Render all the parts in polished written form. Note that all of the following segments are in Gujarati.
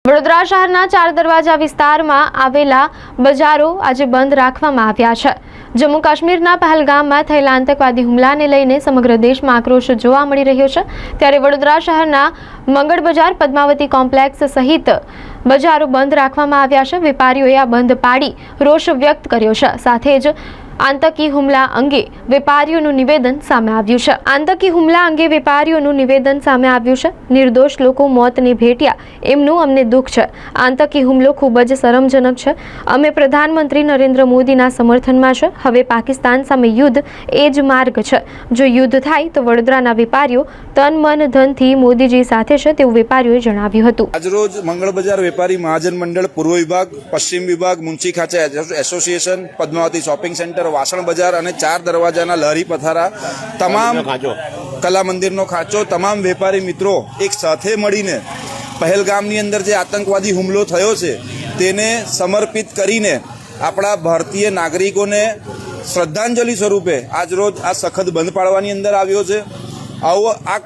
વડોદરા શહેરના 4 દરવાજા વિસ્તારમાં આવેલા બજારો આજે બંધ રાખવામાં આવ્યા છે। જમ્મુ કાશ્મીરના પહેલગામમાં થયેલા આતંકવાદી હુમલાને લઈને સમગ્ર દેશમાં આક્રોશ જોવા મળી રહ્યો છે। ત્યારે વડોદરા શહેરના મંગળ બજાર, પદ્માવતી કોમ્પ્લેક્સ સહિત બજારો બંધ રાખવામાં આવ્યા છે। વેપારીઓએ આ બંધ પાડી રોષ વ્યક્ત કર્યો છે। સાથે જ આતંકી હુમલા અંગે વેપારીઓનું નિવેદન સામે આવ્યું છે। આતંકી હુમલા અંગે વેપારીઓનું નિવેદન સામે આવ્યું છે। નિર્દોષ લોકો મોતને ભેટ્યા એમનું અમને દુઃખ છે। આતંકી હુમલો ખૂબ જ શરમજનક છે। અમે પ્રધાનમંત્રી નરેન્દ્ર મોદીના સમર્થનમાં છે। હવે પાકિસ્તાન સામે યુદ્ધ એ જ માર્ગ છે। જો યુદ્ધ થાય તો વડોદરાના વેપારીઓ તન મન ધનથી મોદીજી સાથે છે તેવું વેપારીઓએ જણાવ્યું હતું। આજરોજ મંગળ બજાર વેપારી મહાજન મંડળ પૂર્વ વિભાગ, પશ્ચિમ વિભાગ, Munshi ખાચા association, Padmavati shopping centre, વાસણ બજાર અને 4 દરવાજાના લહેરી પથારા, તમામ કલા મંદિરનો ખાંચો, તમામ વેપારી મિત્રો એક સાથે મળીને પહેલગામની અંદર જે આતંકવાદી હુમલો થયો છે તેને સમર્પિત કરીને આપણા ભારતીય નાગરિકોને શ્રદ્ધાંજલિ સ્વરૂપે આજરોજ આ સખત બંધ પાડવાની અંદર આવ્યો છે। આવો આ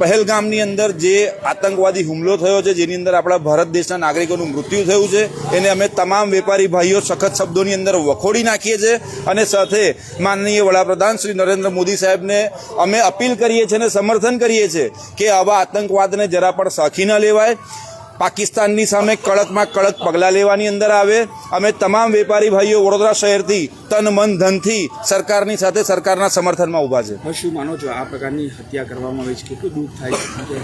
પહેલગામની અંદર જે આતંકવાદી હુમલો થયો છે, જેની અંદર આપણા ભારત દેશના નાગરિકોનું મૃત્યુ થયું છે, એને અમે તમામ વેપારી ભાઈઓ સખત શબ્દોની અંદર વખોડી નાખીએ છીએ અને સાથે માનનીય વડાપ્રધાન શ્રી નરેન્દ્ર મોદી સાહેબને અમે અપીલ કરીએ છીએ અને સમર્થન કરીએ છીએ કે આવા આતંકવાદને જરા પણ સાખી ન લેવાય। પાકિસ્તાનની સામે કડકમાં કડક પગલાં લેવાની અંદર આવે। અમે તમામ વેપારી ભાઈઓ વડોદરા શહેરથી તન મન ધનથી સરકારની સાથે સરકારના સમર્થનમાં ઊભા છે। શું માનો છો આ પ્રકારની હત્યા કરવામાં આવી છે? કેટલું દુઃખ થાય છે?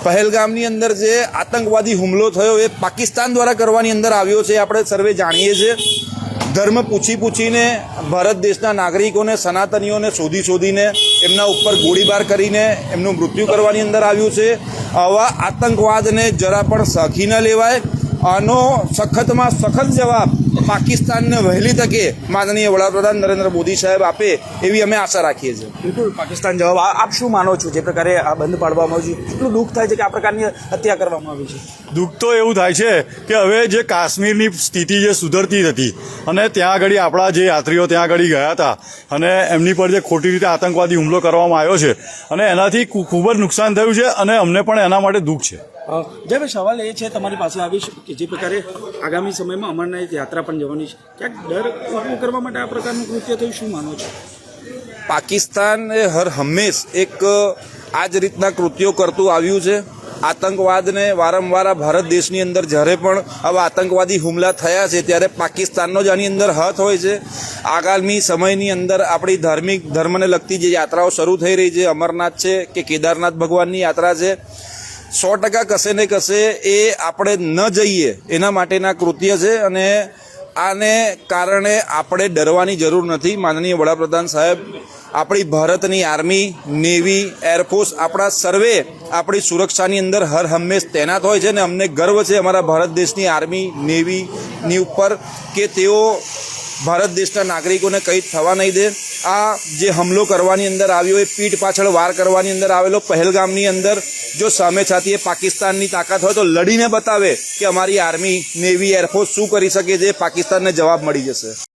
પહેલગામની અંદર જે આતંકવાદી હુમલો થયો એ પાકિસ્તાન દ્વારા કરવાની અંદર આવ્યો છે, આપણે સર્વે જાણીએ છીએ। ધર્મ પૂછીને ભારત દેશના નાગરિકોને, સનાતનીઓને શોધીને એમના ઉપર ગોળીબાર કરીને એમનું મૃત્યુ કરવાની અંદર આવ્યું છે। આવા આતંકવાદને જરા પણ સાખી ન લેવાય। આનો સખતમાં સખત જવાબ પાકિસ્તાનને વહેલી તકે માનનીય વડાપ્રધાન નરેન્દ્ર મોદી સાહેબ આપે એવી અમે આશા રાખીએ છીએ। બિલકુલ, પાકિસ્તાન જવાબ આપ શું માનો છો? જે પ્રકારે આ બંધ પાડવામાં આવ્યું છે, કેટલું દુઃખ થાય છે કે આ પ્રકારની હત્યા કરવામાં આવી છે? દુઃખ તો એવું થાય છે કે હવે જે કાશ્મીરની સ્થિતિ જે સુધરતી હતી અને ત્યાં આગળ આપણા જે યાત્રીઓ ત્યાં આગળ ગયા હતા અને એમની પર જે ખોટી રીતે આતંકવાદી હુમલો કરવામાં આવ્યો છે અને એનાથી ખૂબ જ નુકસાન થયું છે અને અમને પણ એના માટે દુઃખ છે। જે સવાલ એ છે તમારી પાસે આવીશ કે જે પ્રકારે આગામી સમયમાં અમરનાથ યાત્રા પણ જવાની છે, ક્યાંક ડર ઊભો કરવા માટે આ પ્રકારનું કૃત્ય થયું, શું માનો છો? પાકિસ્તાન એ હંમેશ એક આ જ રીતના કૃત્યો કરતું આવ્યું છે। આતંકવાદને વારંવાર ભારત દેશની અંદર જ્યારે પણ આવા આતંકવાદી હુમલા થયા છે ત્યારે પાકિસ્તાનનો જ આની અંદર હાથ હોય છે। આગામી સમયની અંદર આપણી ધર્મને લગતી જે યાત્રાઓ શરૂ થઈ રહી છે, અમરનાથ છે કે કેદારનાથ ભગવાનની યાત્રા છે, 100% કશે ને કશે એ આપણે ન જઈએ એના માટેના કૃત્ય છે અને આને કારણે આપણે ડરવાની જરૂર નથી। માનનીય વડાપ્રધાન સાહેબ આપણી ભારતની આર્મી, નેવી, એરફોર્સ આપણા સર્વે આપણી સુરક્ષાની અંદર હર હંમેશ તૈનાત હોય છે અને અમને ગર્વ છે અમારા ભારત દેશની આર્મી, નેવીની ઉપર કે તેઓ ભારત દેશના નાગરિકોને કંઈ થવા નહીં દે। આ જે હમલો કરવાની અંદર આવ્યો એ પીઠ પાછળ વાર કરવાની અંદર આવેલો પહેલગામની અંદર જો સામે છાતીએ પાકિસ્તાનની તાકાત હોય તો લડીને બતાવે કે અમારી આર્મી, નેવી, એરફોર્સ શું કરી શકે છે, પાકિસ્તાનને જવાબ મળી જશે।